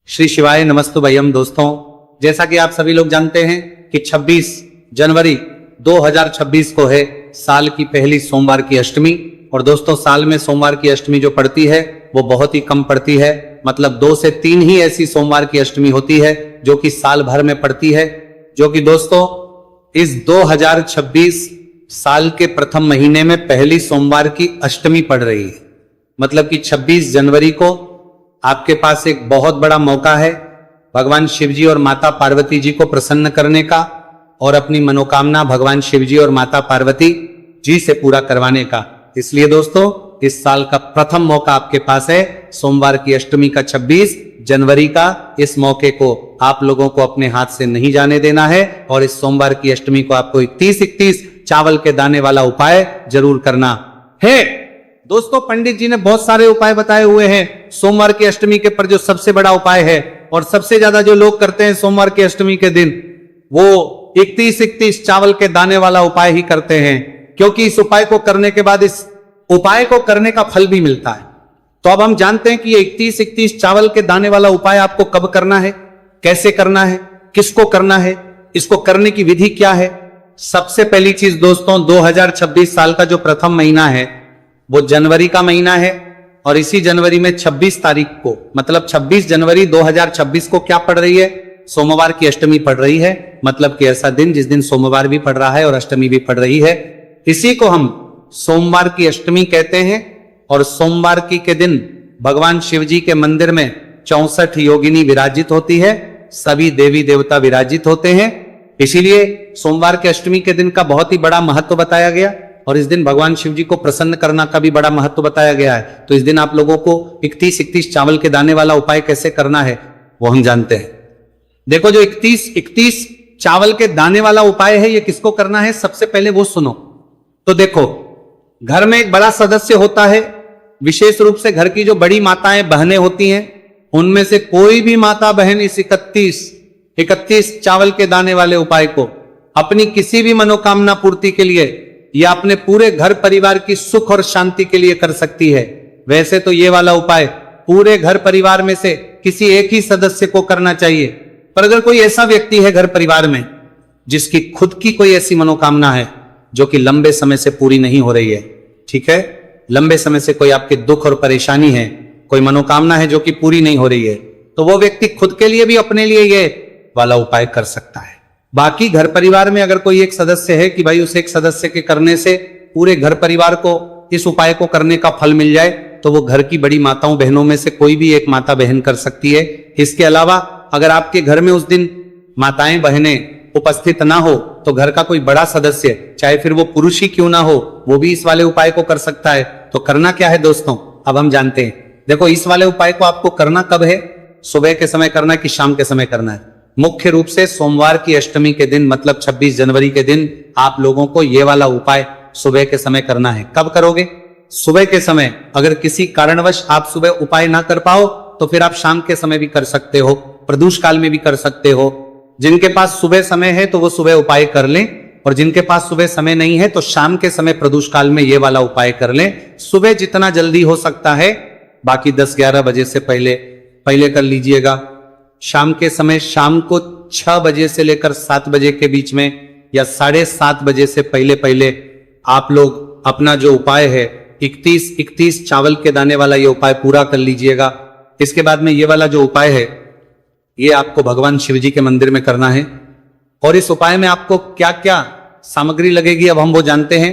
श्री शिवाय नमस्तु भयम। दोस्तों, जैसा कि आप सभी लोग जानते हैं कि 26 जनवरी 2026 को है साल की पहली सोमवार की अष्टमी। और दोस्तों, साल में सोमवार की अष्टमी जो पड़ती है वो बहुत ही कम पड़ती है। मतलब 2 से 3 ही ऐसी सोमवार की अष्टमी होती है जो कि साल भर में पड़ती है, जो कि दोस्तों इस 2026 साल के प्रथम महीने में पहली सोमवार की अष्टमी पड़ रही है। मतलब कि 26 जनवरी को आपके पास एक बहुत बड़ा मौका है भगवान शिव जी और माता पार्वती जी को प्रसन्न करने का और अपनी मनोकामना भगवान शिव जी और माता पार्वती जी से पूरा करवाने का। इसलिए दोस्तों, इस साल का प्रथम मौका आपके पास है सोमवार की अष्टमी का, 26 जनवरी का। इस मौके को आप लोगों को अपने हाथ से नहीं जाने देना है और इस सोमवार की अष्टमी को आपको 31 चावल के दाने वाला उपाय जरूर करना है। दोस्तों, पंडित जी ने बहुत सारे उपाय बताए हुए हैं सोमवार की अष्टमी के, पर जो सबसे बड़ा उपाय है और सबसे ज्यादा जो लोग करते हैं सोमवार की अष्टमी के दिन, वो 31 चावल के दाने वाला उपाय ही करते हैं, क्योंकि इस उपाय को करने के बाद इस उपाय को करने का फल भी मिलता है। तो अब हम जानते हैं कि ये 31 चावल के दाने वाला उपाय आपको कब करना है, कैसे करना है, किसको करना है, इसको करने की विधि क्या है। सबसे पहली चीज दोस्तों, 2026 साल का जो प्रथम महीना है वो जनवरी का महीना है। और इसी जनवरी में 26 तारीख को, मतलब 26 जनवरी 2026 को क्या पड़ रही है? सोमवार की अष्टमी पड़ रही है। मतलब कि ऐसा दिन जिस दिन सोमवार भी पड़ रहा है और अष्टमी भी पड़ रही है, इसी को हम सोमवार की अष्टमी कहते हैं। और सोमवार की के दिन भगवान शिव जी के मंदिर में 64 योगिनी विराजित होती है, सभी देवी देवता विराजित होते हैं। इसीलिए सोमवार के अष्टमी के दिन का बहुत ही बड़ा महत्व बताया गया और इस दिन भगवान शिव जी को प्रसन्न करना का भी बड़ा महत्व बताया गया है। तो इस दिन आप लोगों को 31 चावल के दाने वाला उपाय कैसे करना है वो हम जानते हैं। देखो, जो 31 चावल के दाने वाला उपाय है ये किसको करना है, सबसे पहले वो सुनो। तो देखो, घर में एक बड़ा सदस्य होता है, विशेष रूप से घर की जो बड़ी माताएं बहनें होती हैं, उनमें से कोई भी माता बहन इस 31 चावल के दाने वाले उपाय को अपनी किसी भी मनोकामना पूर्ति के लिए या अपने पूरे घर परिवार की सुख और शांति के लिए कर सकती है। वैसे तो ये वाला उपाय पूरे घर परिवार में से किसी एक ही सदस्य को करना चाहिए, पर अगर कोई ऐसा व्यक्ति है घर परिवार में जिसकी खुद की कोई ऐसी मनोकामना है जो कि लंबे समय से पूरी नहीं हो रही है, ठीक है, लंबे समय से कोई आपके दुख और परेशानी है, कोई मनोकामना है जो कि पूरी नहीं हो रही है, तो वो व्यक्ति खुद के लिए भी अपने लिए ये वाला उपाय कर सकता है। बाकी घर परिवार में अगर कोई एक सदस्य है कि भाई उस एक सदस्य के करने से पूरे घर परिवार को इस उपाय को करने का फल मिल जाए, तो वो घर की बड़ी माताओं बहनों में से कोई भी एक माता बहन कर सकती है। इसके अलावा अगर आपके घर में उस दिन माताएं बहनें उपस्थित ना हो तो घर का कोई बड़ा सदस्य, चाहे फिर वो पुरुष ही क्यों ना हो, वो भी इस वाले उपाय को कर सकता है। तो करना क्या है दोस्तों, अब हम जानते हैं। देखो, इस वाले उपाय को आपको करना कब है, सुबह के समय करना है कि शाम के समय करना है? मुख्य रूप से सोमवार की अष्टमी के दिन, मतलब 26 जनवरी के दिन आप लोगों को यह वाला उपाय सुबह के समय करना है। कब करोगे? सुबह के समय। अगर किसी कारणवश आप सुबह उपाय ना कर पाओ तो फिर आप शाम के समय भी कर सकते हो, प्रदोष काल में भी कर सकते हो। जिनके पास सुबह समय है तो वो सुबह उपाय कर लें, और जिनके पास सुबह समय नहीं है तो शाम के समय प्रदोष काल में ये वाला उपाय कर लें। सुबह जितना जल्दी हो सकता है, बाकी 10-11 बजे से पहले कर लीजिएगा। शाम के समय, शाम को 6 बजे से लेकर 7 बजे के बीच में या 7:30 बजे से पहले आप लोग अपना जो उपाय है 31 चावल के दाने वाला ये उपाय पूरा कर लीजिएगा। इसके बाद में ये वाला जो उपाय है ये आपको भगवान शिव जी के मंदिर में करना है। और इस उपाय में आपको क्या क्या सामग्री लगेगी अब हम वो जानते हैं।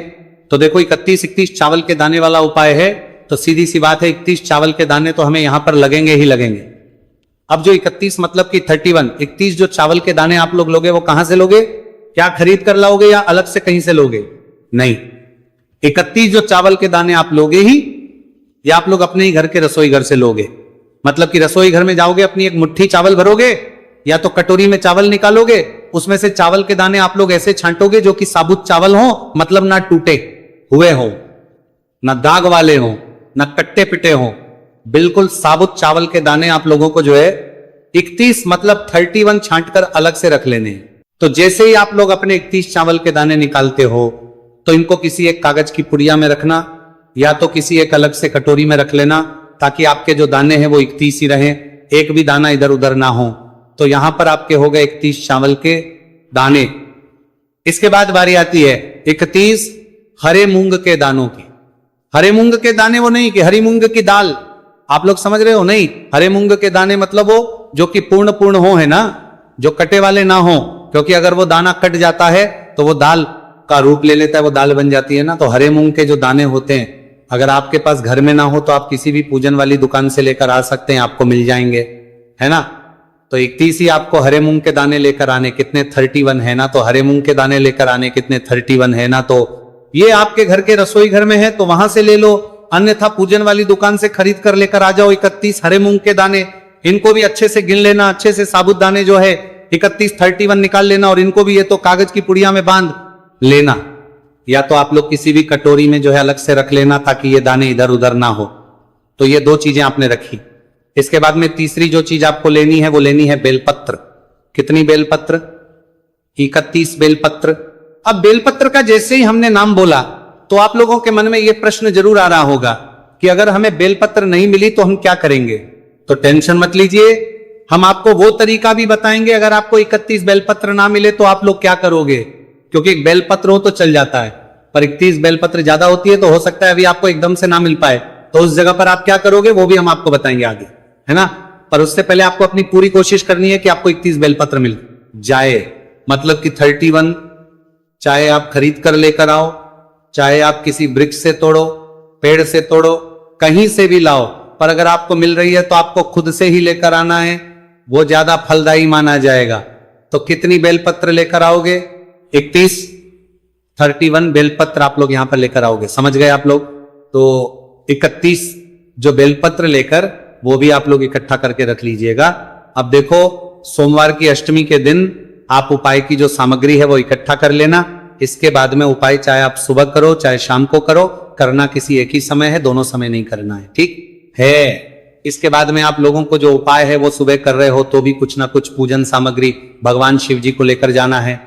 तो देखो, 31 चावल के दाने वाला उपाय है, तो सीधी सी बात है 31 चावल के दाने तो हमें यहां पर लगेंगे ही लगेंगे। अब जो 31 मतलब कि 31 जो चावल के दाने आप लोग लोगे वो कहां से लोगे? क्या खरीद कर लाओगे या अलग से कहीं से लोगे? नहीं, 31 जो चावल के दाने आप लोगे ही, या आप लोग अपने ही घर के रसोई घर से लोगे। मतलब कि रसोई घर में जाओगे, अपनी एक मुट्ठी चावल भरोगे या तो कटोरी में चावल निकालोगे, उसमें से चावल के दाने आप लोग ऐसे छांटोगे जो कि साबुत चावल हो, मतलब ना टूटे हुए हो, ना दाग वाले हो, ना कट्टे पिटे हो, बिल्कुल साबुत चावल के दाने आप लोगों को जो है 31 मतलब 31 छांटकर अलग से रख लेने। तो जैसे ही आप लोग अपने 31 चावल के दाने निकालते हो तो इनको किसी एक कागज की पुड़िया में रखना या तो किसी एक अलग से कटोरी में रख लेना, ताकि आपके जो दाने हैं वो 31 ही रहें। एक भी दाना इधर उधर ना हो। तो यहां पर आपके हो गए 31 चावल के दाने। इसके बाद बारी आती है 31 हरे मूंग के दानों की। हरे मूंग के दाने वो नहीं कि हरी मूंग की दाल, आप लोग समझ रहे हो, नहीं। हरे मूंग के दाने मतलब वो जो कि पूर्ण पूर्ण हो, है ना, जो कटे वाले ना हो, क्योंकि अगर वो दाना कट जाता है तो वो दाल का रूप ले लेता है, वो दाल बन जाती है ना। तो हरे मूंग के जो दाने होते हैं, अगर आपके पास घर में ना हो तो आप किसी भी पूजन वाली दुकान से लेकर आ सकते हैं, आपको मिल जाएंगे, है ना। तो 31 ही आपको हरे मूंग के दाने लेकर आने, कितने 31 है ना। तो हरे मूंग के दाने लेकर आने कितने 31 है ना। तो ये आपके घर के रसोई घर में है तो वहां से ले लो, अन्यथा पूजन वाली दुकान से खरीद कर लेकर आ जाओ 31 हरे मूंग के दाने। इनको भी अच्छे से गिन लेना, अच्छे से साबुत दाने जो है 31 31 निकाल लेना, और इनको भी ये तो कागज की पुड़िया में बांध लेना, या तो आप लोग किसी भी कटोरी में जो है अलग से रख लेना ताकि ये दाने इधर उधर ना हो। तो ये दो चीजें आपने रखी। इसके बाद में तीसरी जो चीज आपको लेनी है वो लेनी है बेलपत्र। कितनी बेलपत्र? 31 बेलपत्र। अब बेलपत्र का जैसे ही हमने नाम बोला तो आप लोगों के मन में यह प्रश्न जरूर आ रहा होगा कि अगर हमें बेलपत्र नहीं मिली तो हम क्या करेंगे। तो टेंशन मत लीजिए, हम आपको वो तरीका भी बताएंगे। अगर आपको 31 बेलपत्र ना मिले तो आप लोग क्या करोगे, क्योंकि एक बेलपत्र हो तो चल जाता है, पर 31 बेलपत्र ज्यादा होती है तो हो सकता है अभी आपको एकदम से ना मिल पाए, तो उस जगह पर आप क्या करोगे वो भी हम आपको बताएंगे आगे, है ना। पर उससे पहले आपको अपनी पूरी कोशिश करनी है कि आपको 31 बेलपत्र मिल जाए, मतलब कि 31, चाहे आप खरीद कर लेकर आओ, चाहे आप किसी वृक्ष से तोड़ो, पेड़ से तोड़ो, कहीं से भी लाओ, पर अगर आपको मिल रही है तो आपको खुद से ही लेकर आना है, वो ज्यादा फलदायी माना जाएगा। तो कितनी बेलपत्र लेकर आओगे? 31 बेलपत्र आप लोग यहां पर लेकर आओगे, समझ गए आप लोग। तो 31 जो बेलपत्र लेकर वो भी आप लोग इकट्ठा करके रख लीजिएगा। अब देखो, सोमवार की अष्टमी के दिन आप उपाय की जो सामग्री है वो इकट्ठा कर लेना। इसके बाद में उपाय चाहे आप सुबह करो चाहे शाम को करो, करना किसी एक ही समय है, दोनों समय नहीं करना है, ठीक है। इसके बाद में आप लोगों को जो उपाय है वो सुबह कर रहे हो तो भी कुछ ना कुछ पूजन सामग्री भगवान शिव जी को लेकर जाना है।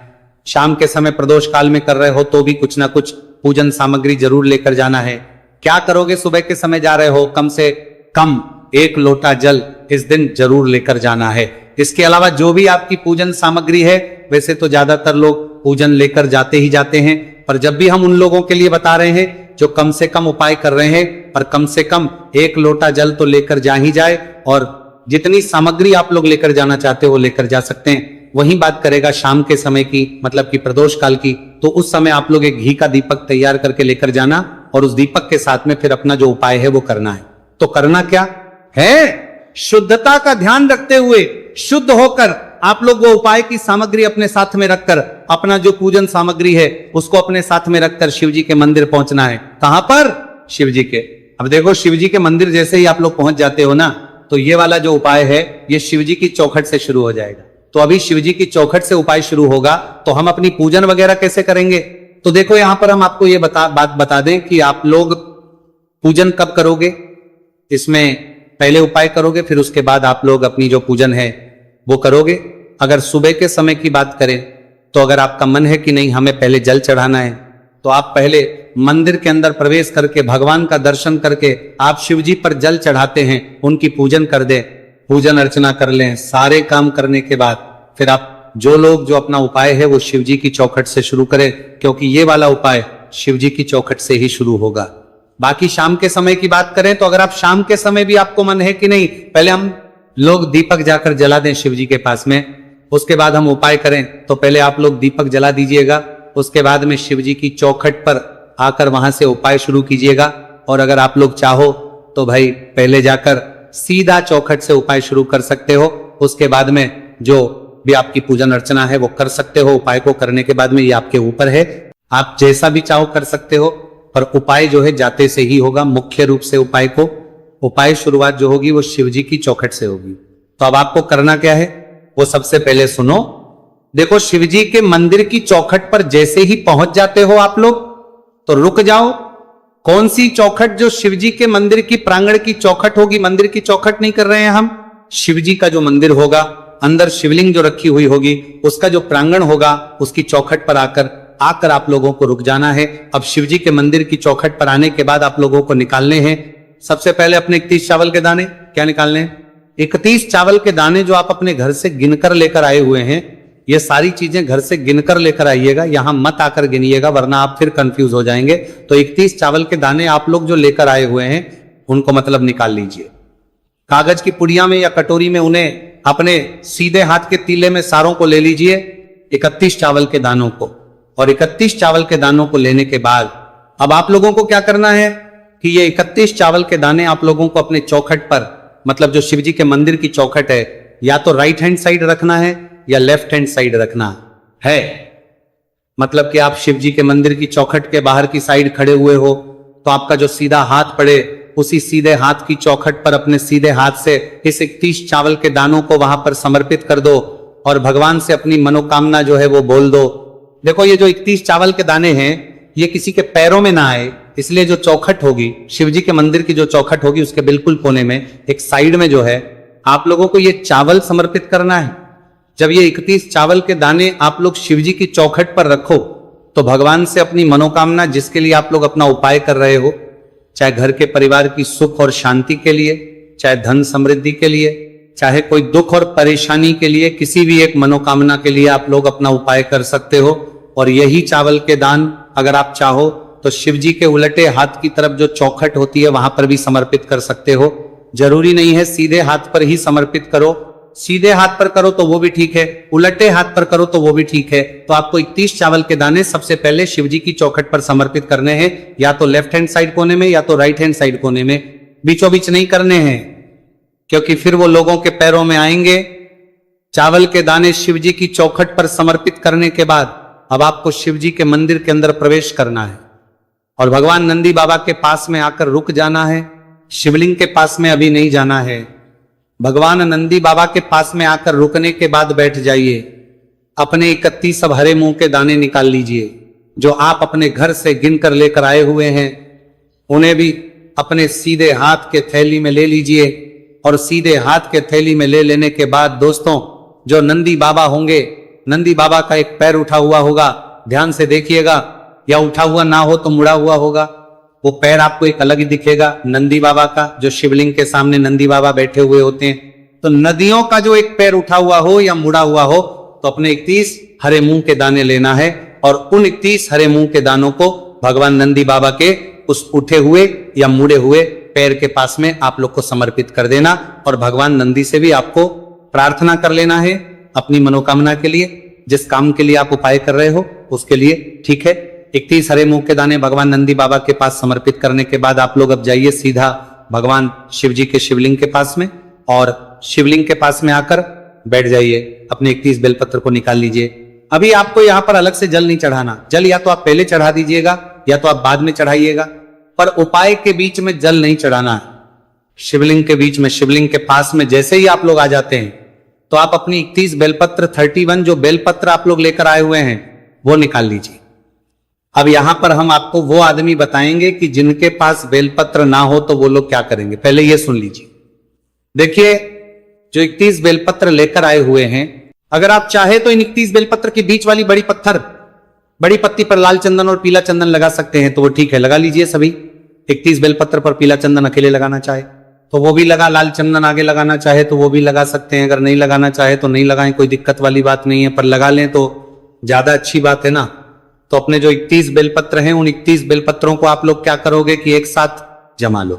शाम के समय प्रदोष काल में कर रहे हो तो भी कुछ ना कुछ पूजन सामग्री जरूर लेकर जाना है। क्या करोगे? सुबह के समय जा रहे हो, कम से कम 1 लोटा जल इस दिन जरूर लेकर जाना है। इसके अलावा जो भी आपकी पूजन सामग्री है, वैसे तो ज्यादातर लोग पूजन लेकर जाते ही जाते हैं, पर जब भी हम उन लोगों के लिए बता रहे हैं जो कम से कम उपाय कर रहे हैं, पर कम से कम 1 लोटा जल तो लेकर जा ही जाए, और जितनी सामग्री आप लोग लेकर जाना चाहते हो लेकर जा सकते हैं। वही बात करेगा शाम के समय की, मतलब कि प्रदोष काल की, तो उस समय आप लोग एक घी का दीपक तैयार करके लेकर जाना, और उस दीपक के साथ में फिर अपना जो उपाय है वो करना है। तो करना क्या है? शुद्धता का ध्यान रखते हुए, शुद्ध होकर आप लोग वो उपाय की सामग्री अपने साथ में रखकर, अपना जो पूजन सामग्री है उसको अपने साथ में रखकर शिव जी के मंदिर पहुंचना है। कहां पर? शिव जी के। अब देखो, शिव जी के मंदिर जैसे ही आप लोग पहुंच जाते हो ना, तो ये वाला जो उपाय है ये शिव जी की चौखट से शुरू हो जाएगा। तो अभी शिव जी की चौखट से उपाय शुरू होगा, तो हम अपनी पूजन वगैरह कैसे करेंगे? तो देखो, यहां पर हम आपको ये बात बता दें कि आप लोग पूजन कब करोगे। इसमें पहले उपाय करोगे, फिर उसके बाद आप लोग अपनी जो पूजन है वो करोगे। अगर सुबह के समय की बात करें तो अगर आपका मन है कि नहीं हमें पहले जल चढ़ाना है, तो आप पहले मंदिर के अंदर प्रवेश करके भगवान का दर्शन करके आप शिव जी पर जल चढ़ाते हैं, उनकी पूजन कर दे, पूजन अर्चना कर लें। सारे काम करने के बाद फिर आप जो लोग जो अपना उपाय है वो शिव जी की चौखट से शुरू करें, क्योंकि ये वाला उपाय शिव जी की चौखट से ही शुरू होगा। बाकी शाम के समय की बात करें तो अगर आप शाम के समय भी आपको मन है कि नहीं पहले हम लोग दीपक जाकर जला दें शिव जी के पास में, उसके बाद हम उपाय करें, तो पहले आप लोग दीपक जला दीजिएगा, उसके बाद में शिव जी की चौखट पर आकर वहां से उपाय शुरू कीजिएगा। और अगर आप लोग चाहो तो भाई पहले जाकर सीधा चौखट से उपाय शुरू कर सकते हो, उसके बाद में जो भी आपकी पूजन अर्चना है वो कर सकते हो। उपाय को करने के बाद में ये आपके ऊपर है, आप जैसा भी चाहो कर सकते हो, पर उपाय जो है जाते से ही होगा। मुख्य रूप से उपाय शुरुआत जो होगी वो शिव जी की चौखट से होगी। तो अब आपको करना क्या है वो सबसे पहले सुनो। देखो, शिव जी के मंदिर की चौखट पर जैसे ही पहुंच जाते हो आप लोग तो रुक जाओ। कौन सी चौखट? जो शिव जी के मंदिर की प्रांगण की चौखट होगी, मंदिर की चौखट नहीं कर रहे हैं हम, शिव जी का जो मंदिर होगा, अंदर शिवलिंग जो रखी हुई होगी, उसका जो प्रांगण होगा उसकी चौखट पर आकर आप लोगों को रुक जाना है। अब शिव जी के मंदिर की चौखट पर आने के बाद आप लोगों को निकालने हैं सबसे पहले अपने 31 चावल के दाने। क्या निकालने हैं? 31 चावल के दाने जो आप अपने घर से गिनकर लेकर आए हुए हैं, ये सारी चीजें घर से गिनकर लेकर आइएगा, यहां मत आकर गिनिएगा वरना आप फिर कंफ्यूज हो जाएंगे। तो 31 चावल के दाने आप लोग जो लेकर आए हुए हैं उनको मतलब निकाल लीजिए। कागज की पुड़िया में या कटोरी में उन्हें अपने सीधे हाथ के तीले में सारों को ले लीजिए, 31 चावल के दानों को। और 31 चावल के दानों को लेने के बाद अब आप लोगों को क्या करना है कि ये 31 चावल के दाने आप लोगों को अपने चौखट पर, मतलब जो शिव जी के मंदिर की चौखट है, या तो राइट हैंड साइड रखना है या लेफ्ट हैंड साइड रखना है। मतलब कि आप शिव जी के मंदिर की चौखट के बाहर की साइड खड़े हुए हो तो आपका जो सीधा हाथ पड़े उसी सीधे हाथ की चौखट पर अपने सीधे हाथ से इस 31 चावल के दानों को वहां पर समर्पित कर दो और भगवान से अपनी मनोकामना जो है वो बोल दो। देखो ये जो 31 चावल के दाने हैं ये किसी के पैरों में ना आए, इसलिए जो चौखट होगी शिव जी के मंदिर की, जो चौखट होगी उसके बिल्कुल कोने में एक साइड में जो है आप लोगों को ये चावल समर्पित करना है। जब ये 31 चावल के दाने आप लोग शिव जी की चौखट पर रखो तो भगवान से अपनी मनोकामना, जिसके लिए आप लोग अपना उपाय कर रहे हो, चाहे घर के परिवार की सुख और शांति के लिए, चाहे धन समृद्धि के लिए, चाहे कोई दुख और परेशानी के लिए, किसी भी एक मनोकामना के लिए आप लोग अपना उपाय कर सकते हो। और यही चावल के दान अगर आप चाहो तो शिव जी के उलटे हाथ की तरफ जो चौखट होती है वहां पर भी समर्पित कर सकते हो। जरूरी नहीं है सीधे हाथ पर ही समर्पित करो, सीधे हाथ पर करो तो वो भी ठीक है, उलटे हाथ पर करो तो वो भी ठीक है। तो आपको 31 चावल के दाने सबसे पहले शिव जी की चौखट पर समर्पित करने हैं, या तो लेफ्ट हैंड साइड कोने में या तो राइट हैंड साइड कोने में, बीचों बीच नहीं करने हैं क्योंकि फिर वो लोगों के पैरों में आएंगे। चावल के दाने शिव जी की चौखट पर समर्पित करने के बाद अब आपको शिव जी के मंदिर के अंदर प्रवेश करना है और भगवान नंदी बाबा के पास में आकर रुक जाना है। शिवलिंग के पास में अभी नहीं जाना है, भगवान नंदी बाबा के पास में आकर रुकने के बाद बैठ जाइए। अपने 31 अब हरे मूंग के दाने निकाल लीजिए जो आप अपने घर से गिन कर लेकर आए हुए हैं, उन्हें भी अपने सीधे हाथ के थैली में ले लीजिए। और सीधे हाथ के थैली में ले लेने के बाद दोस्तों, जो नंदी बाबा होंगे, नंदी बाबा का एक पैर उठा हुआ होगा, ध्यान से देखिएगा, या उठा हुआ ना हो तो मुड़ा हुआ होगा, वो पैर आपको एक अलग ही दिखेगा नंदी बाबा का, जो शिवलिंग के सामने नंदी बाबा बैठे हुए होते हैं। तो नदियों का जो एक पैर उठा हुआ हो या मुड़ा हुआ हो तो अपने 31 हरे मूंग के दाने लेना है और उन 31 हरे मूंग के दानों को भगवान नंदी बाबा के उस उठे हुए या मुड़े हुए पैर के पास में आप लोग को समर्पित कर देना। और भगवान नंदी से भी आपको प्रार्थना कर लेना है अपनी मनोकामना के लिए, जिस काम के लिए आप उपाय कर रहे हो उसके लिए, ठीक है। 31 हरे मूंग के दाने भगवान नंदी बाबा के पास समर्पित करने के बाद आप लोग अब जाइए सीधा भगवान शिव जी के शिवलिंग के पास में और शिवलिंग के पास में आकर बैठ जाइए। अपने 31 बेलपत्र को निकाल लीजिए। अभी आपको यहाँ पर अलग से जल नहीं चढ़ाना, जल या तो आप पहले चढ़ा दीजिएगा या तो आप बाद में चढ़ाइएगा, पर उपाय के बीच में जल नहीं चढ़ाना है। शिवलिंग के बीच में, शिवलिंग के पास में जैसे ही आप लोग आ जाते हैं तो आप अपनी 31 बेलपत्र 31 जो बेलपत्र आप लोग लेकर आए हुए हैं वो निकाल लीजिए। अब यहां पर हम आपको वो आदमी बताएंगे कि जिनके पास बेलपत्र ना हो तो वो लोग क्या करेंगे, पहले ये सुन लीजिए। देखिए, जो 31 बेलपत्र लेकर आए हुए हैं, अगर आप चाहे तो इन 31 बेलपत्र के बीच वाली बड़ी पत्ती पर लाल चंदन और पीला चंदन लगा सकते हैं तो वो ठीक है, लगा लीजिए सभी। 31 बेलपत्र पर पीला चंदन अकेले लगाना चाहे तो वो भी लगा, लाल चंदन आगे लगाना चाहे तो वो भी लगा सकते हैं, अगर नहीं लगाना चाहे तो नहीं लगाएं, कोई दिक्कत वाली बात नहीं है, पर लगा लें तो ज्यादा अच्छी बात है ना। तो अपने जो 31 बेलपत्र हैं उन 31 बेलपत्रों को आप लोग क्या करोगे कि एक साथ जमा लो।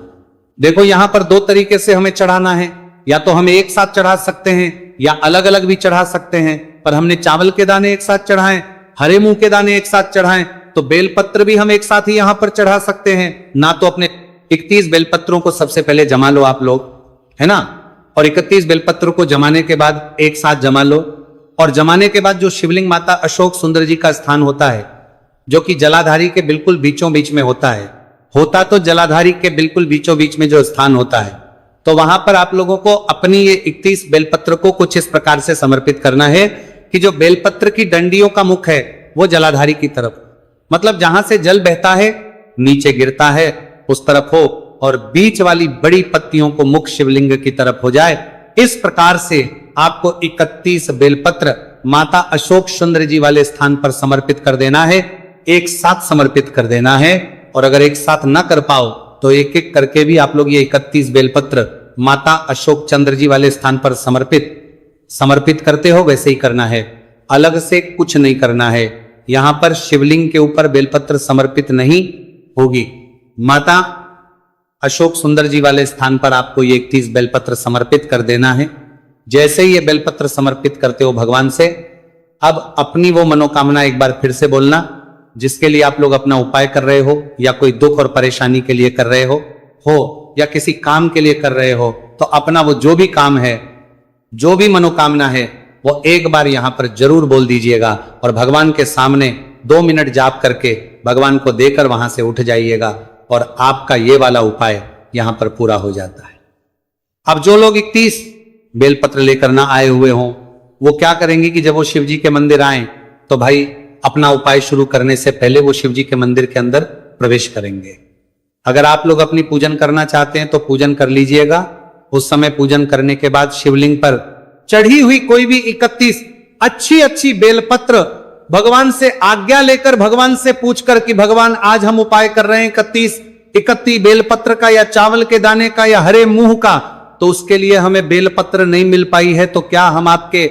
देखो यहां पर दो तरीके से हमें चढ़ाना है, या तो हम एक साथ चढ़ा सकते हैं या अलग अलग भी चढ़ा सकते हैं, पर हमने चावल के दाने एक साथ चढ़ाएं, हरे मूंग के दाने एक साथ चढ़ाएं तो बेलपत्र भी हम एक साथ ही यहां पर चढ़ा सकते हैं ना। तो अपने 31 बेलपत्रों को सबसे पहले जमा लो आप लोग, है ना। और 31 बेलपत्रों को जमाने के बाद एक साथ जमा लो। और जमाने के बाद जो शिवलिंग माता अशोक सुंदर जी का स्थान होता है, जो कि जलाधारी के बिल्कुल बीचों बीच में होता है, होता तो जलाधारी के बिल्कुल बीचों बीच में जो स्थान होता है, तो वहां पर आप लोगों को अपनी ये 31 बेलपत्र को कुछ इस प्रकार से समर्पित करना है कि जो बेलपत्र की डंडियों का मुख है वो जलाधारी की तरफ, मतलब जहां से जल बहता है नीचे गिरता है उस तरफ हो, और बीच वाली बड़ी पत्तियों को मुख शिवलिंग की तरफ हो जाए। इस प्रकार से आपको 31 बेलपत्र माता अशोक सुंदर जी वाले स्थान पर समर्पित कर देना है, एक साथ समर्पित कर देना है। और अगर एक साथ ना कर पाओ तो एक एक करके भी आप लोग ये 31 बेलपत्र माता अशोक चंद्र जी वाले स्थान पर समर्पित करते हो वैसे ही करना है, अलग से कुछ नहीं करना है। यहां पर शिवलिंग के ऊपर बेलपत्र समर्पित नहीं होगी। माता अशोक सुंदर जी वाले स्थान पर आपको ये 31 बेलपत्र समर्पित कर देना है। जैसे ही ये बेलपत्र समर्पित करते हो भगवान से, अब अपनी वो मनोकामना एक बार फिर से बोलना जिसके लिए आप लोग अपना उपाय कर रहे हो, या कोई दुख और परेशानी के लिए कर रहे हो या किसी काम के लिए कर रहे हो, तो अपना वो जो भी काम है, जो भी मनोकामना है, वो एक बार यहां पर जरूर बोल दीजिएगा और भगवान के सामने 2 मिनट जाप करके भगवान को देकर वहां से उठ जाइएगा और आपका ये वाला उपाय यहां पर पूरा हो जाता है। अब जो लोग 31 बेलपत्र लेकर ना आए हुए हों, वो क्या करेंगे कि जब वो शिव जी के मंदिर आए तो भाई अपना उपाय शुरू करने से पहले वो शिव जी के मंदिर के अंदर प्रवेश करेंगे। अगर आप लोग अपनी पूजन करना चाहते हैं तो पूजन कर लीजिएगा। उस समय पूजन करने के बाद शिवलिंग पर चढ़ी हुई कोई भी 31 अच्छी बेलपत्र भगवान से आज्ञा लेकर, भगवान से पूछकर कि भगवान आज हम उपाय कर रहे हैं 31 बेलपत्र का, या चावल के दाने का, या हरे मुंह का, तो उसके लिए हमें बेलपत्र नहीं मिल पाई है, तो क्या हम आपके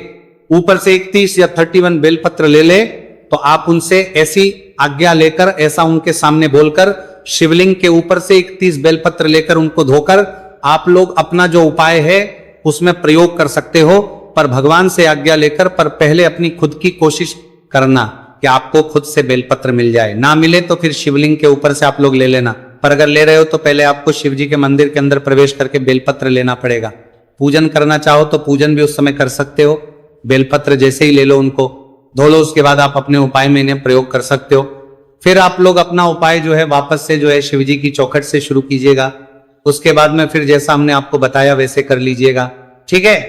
ऊपर से 31 या 31 बेलपत्र ले ले? तो आप उनसे ऐसी आज्ञा लेकर, ऐसा उनके सामने बोलकर शिवलिंग के ऊपर से 31 बेलपत्र लेकर उनको धोकर आप लोग अपना जो उपाय है उसमें प्रयोग कर सकते हो। पर भगवान से आज्ञा लेकर, पर पहले अपनी खुद की कोशिश करना कि आपको खुद से बेलपत्र मिल जाए। ना मिले तो फिर शिवलिंग के ऊपर से आप लोग ले लेना, पर अगर ले रहे हो तो पहले आपको शिव जी के मंदिर के अंदर प्रवेश करके बेलपत्र लेना पड़ेगा। पूजन करना चाहो तो पूजन भी उस समय कर सकते हो, बेलपत्र जैसे ही ले लो, उनको धो लो, उसके बाद आप अपने उपाय में इन्हें प्रयोग कर सकते हो। फिर आप लोग अपना उपाय जो है वापस से जो है शिव जी की चौखट से शुरू कीजिएगा। उसके बाद में फिर जैसा हमने आपको बताया वैसे कर लीजिएगा, ठीक है।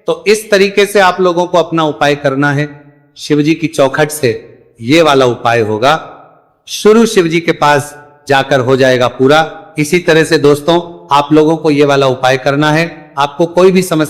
तो इस तरीके से आप लोगों को अपना उपाय करना है। शिव जी की चौखट से ये वाला उपाय होगा, शुरू शिव जी के पास जाकर हो जाएगा पूरा। इसी तरह से दोस्तों आप लोगों को ये वाला उपाय करना है। आपको कोई भी समस्या